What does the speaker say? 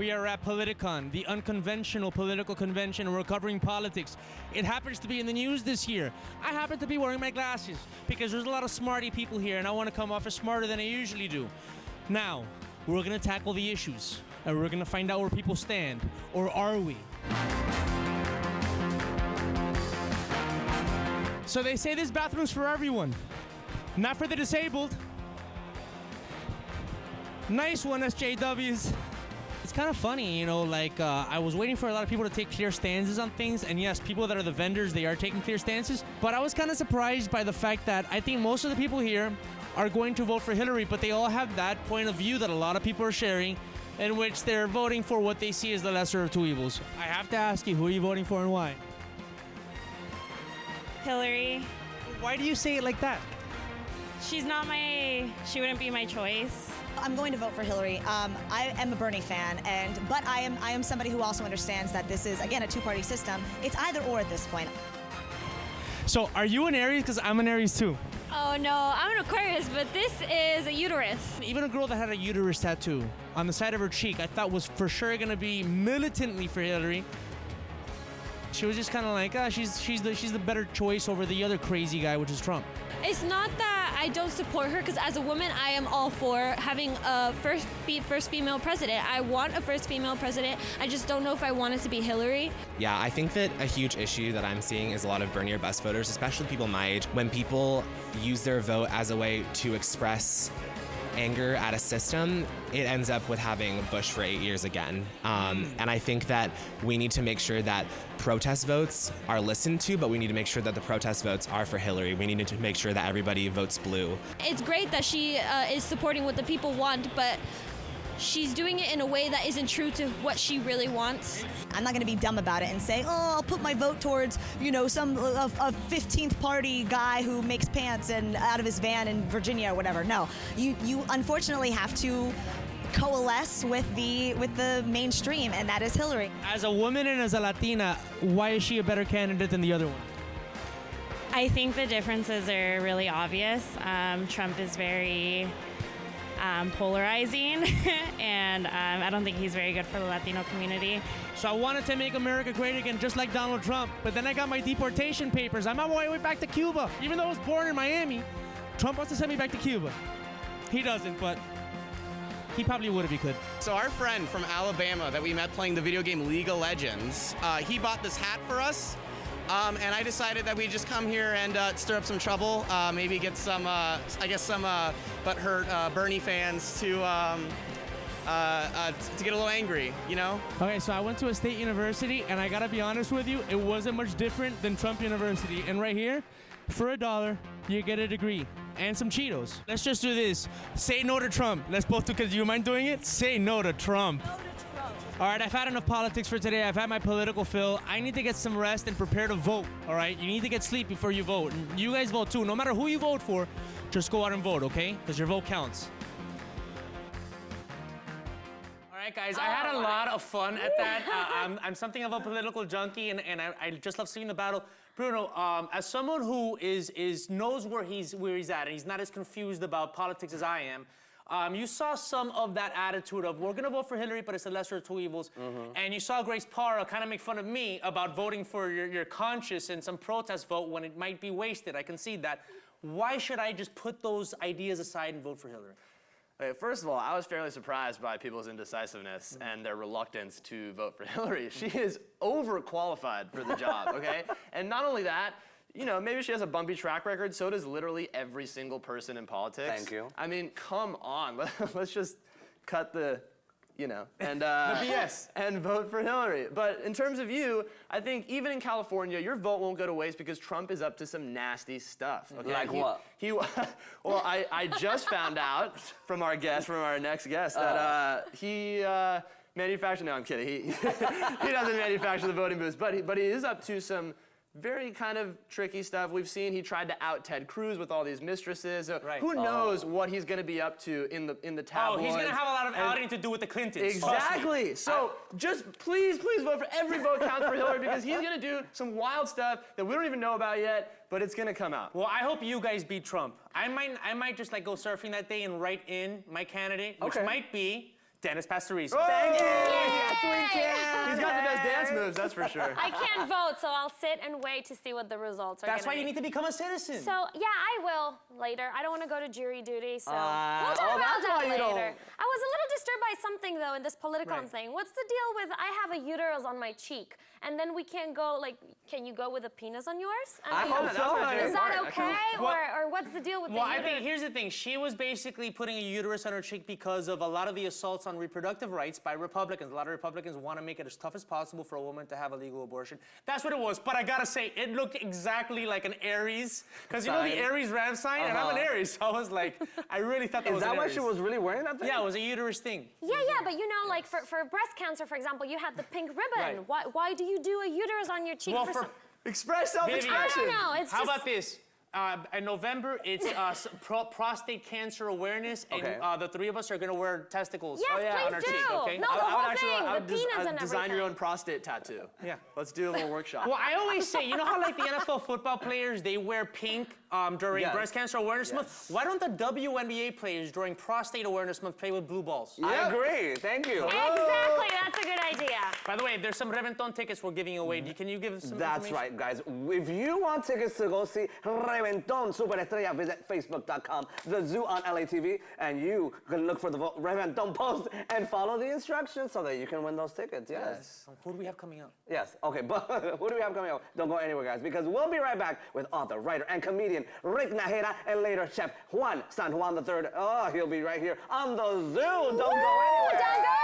We are at PolitiCon, the unconventional political convention, and we're covering politics. It happens to be in the news this year. I happen to be wearing my glasses because there's a lot of smarty people here, and I want to come off as smarter than I usually do. Now, we're going to tackle the issues, and we're going to find out where people stand. Or are we? So they say this bathroom's for everyone, not for the disabled. Nice one, SJWs. It's kind of funny, you know, like I was waiting for a lot of people to take clear stances on things, and yes, people that are the vendors, they are taking clear stances, but I was kind of surprised by the fact that I think most of the people here are going to vote for Hillary, but they all have that point of view that a lot of people are sharing, in which they're voting for what they see as the lesser of two evils. I have to ask you, who are you voting for and why? Hillary. Why do you say it like that? She wouldn't be my choice. I'm going to vote for Hillary. I am a Bernie fan, but I am somebody who also understands that this is, again, a two-party system. It's either or at this point. So, are you an Aries? Because I'm an Aries too. Oh no, I'm an Aquarius, but this is a uterus. Even a girl that had a uterus tattoo on the side of her cheek, I thought was for sure going to be militantly for Hillary. She was just kind of like, she's the better choice over the other crazy guy, which is Trump. It's not that I don't support her, because as a woman, I am all for having a first female president. I want a first female president. I just don't know if I want it to be Hillary. Yeah, I think that a huge issue that I'm seeing is a lot of Bernie or bust voters, especially people my age, when people use their vote as a way to express anger at a system, it ends up with having Bush for 8 years again. And I think that we need to make sure that protest votes are listened to, but we need to make sure that the protest votes are for Hillary. We need to make sure that everybody votes blue. It's great that she is supporting what the people want, but she's doing it in a way that isn't true to what she really wants. I'm not going to be dumb about it and say, oh, I'll put my vote towards, you know, some a 15th party guy who makes pants and out of his van in Virginia or whatever. No, you unfortunately have to coalesce with the mainstream, and that is Hillary. As a woman and as a Latina, why is she a better candidate than the other one? I think the differences are really obvious. Trump is very polarizing, and I don't think he's very good for the Latino community. So I wanted to make America great again, just like Donald Trump, but then I got my deportation papers. I'm on my way back to Cuba. Even though I was born in Miami, Trump wants to send me back to Cuba. He doesn't, but he probably would if he could. So our friend from Alabama that we met playing the video game League of Legends, he bought this hat for us. And I decided that we'd just come here and stir up some trouble, maybe get some, some butthurt Bernie fans to get a little angry, you know? Okay, so I went to a state university, and I gotta be honest with you, it wasn't much different than Trump University. And right here, for $1, you get a degree and some Cheetos. Let's just do this. Say no to Trump. Let's both do, because you mind doing it? Say no to Trump. No to Trump. All right, I've had enough politics for today. I've had my political fill. I need to get some rest and prepare to vote, all right? You need to get sleep before you vote. And you guys vote too. No matter who you vote for, just go out and vote, okay? Because your vote counts. All right, guys, I had a lot of fun at that. I'm something of a political junkie, and I just love seeing the battle. Bruno, as someone who knows where he's at, and he's not as confused about politics as I am, you saw some of that attitude of, we're going to vote for Hillary, but it's the lesser of two evils. And you saw Grace Parra kind of make fun of me about voting for your conscience and some protest vote when it might be wasted. I concede that. Why should I just put those ideas aside and vote for Hillary? Okay, first of all, I was fairly surprised by people's indecisiveness and their reluctance to vote for Hillary. She is overqualified for the job, okay? And not only that, you know, maybe she has a bumpy track record, so does literally every single person in politics. Thank you. I mean, come on. Let's just cut the, you know, and the BS. And vote for Hillary. But in terms of you, I think even in California, your vote won't go to waste because Trump is up to some nasty stuff. Okay? Like what? Well, I just found out from our next guest, that he manufactured. No, I'm kidding. He doesn't manufacture the voting booths, but he is up to some very kind of tricky stuff. We've seen he tried to out Ted Cruz with all these mistresses. Right. Who knows what he's going to be up to in the tabloids. Oh, he's going to have a lot of outing to do with the Clintons. Exactly. So just please vote for every vote counts for Hillary, because he's going to do some wild stuff that we don't even know about yet, but it's going to come out. Well, I hope you guys beat Trump. I might just like go surfing that day and write in my candidate, which might be Dennis Pastoriza. Thank you. Yes, we can. He's got the best dance moves, that's for sure. I can't vote, so I'll sit and wait to see what the results are. That's why you need to become a citizen. So yeah, I will later. I don't want to go to jury duty, so we'll oh, talk about that's why that you later. don't- I was a little disturbed by something though in this PolitiCon thing. What's the deal with I have a uterus on my cheek, and then we can't go like, can you go with a penis on yours? I mean, hope so. is that okay, Well- or what's the deal with Well, the I uterus? think here's the thing. She was basically putting a uterus on her cheek because of a lot of the assaults on reproductive rights by Republicans. A lot of Republicans want to make it as tough as possible for a woman to have a legal abortion. That's what it was. But I gotta say, it looked exactly like an Aries, because you know the Aries ram sign, and I'm an Aries, so I was like, I really thought that Is was that an why Aries. she was really wearing that thing? Yeah, it was a uterus thing. Yeah, but you know, like for breast cancer, for example, you have the pink ribbon. Right. Why do you do a uterus on your cheek? Well, for for some- Express I self-expression. don't know. It's How just, about this? In November, it's prostate cancer awareness, and Okay. the three of us are gonna wear testicles Yes, on our please cheek, do. okay? No, the whole thing, the penis and design your everything. own prostate tattoo. Yeah. Let's do a little workshop. Well, I always say, you know how like the NFL football players, they wear pink during Yes. Breast Cancer Awareness Month? Why don't the WNBA players during Prostate Awareness Month play with blue balls? I agree. Thank you. Exactly, that's a good idea. By the way, there's some Reventon tickets we're giving away. Can you give us some That's information? right, guys. If you want tickets to go see Reventon Superestrella, visit facebook.com, the zoo on LATV, and you can look for the Reventon post and follow the instructions so that you can win those tickets. Yes. Who do we have coming up? Yes. Okay, but who do we have coming up? Don't go anywhere, guys, because we'll be right back with author, writer, and comedian Rick Najera and later chef Juan San Juan III. Oh, he'll be right here on the zoo. Don't go anywhere. Don't go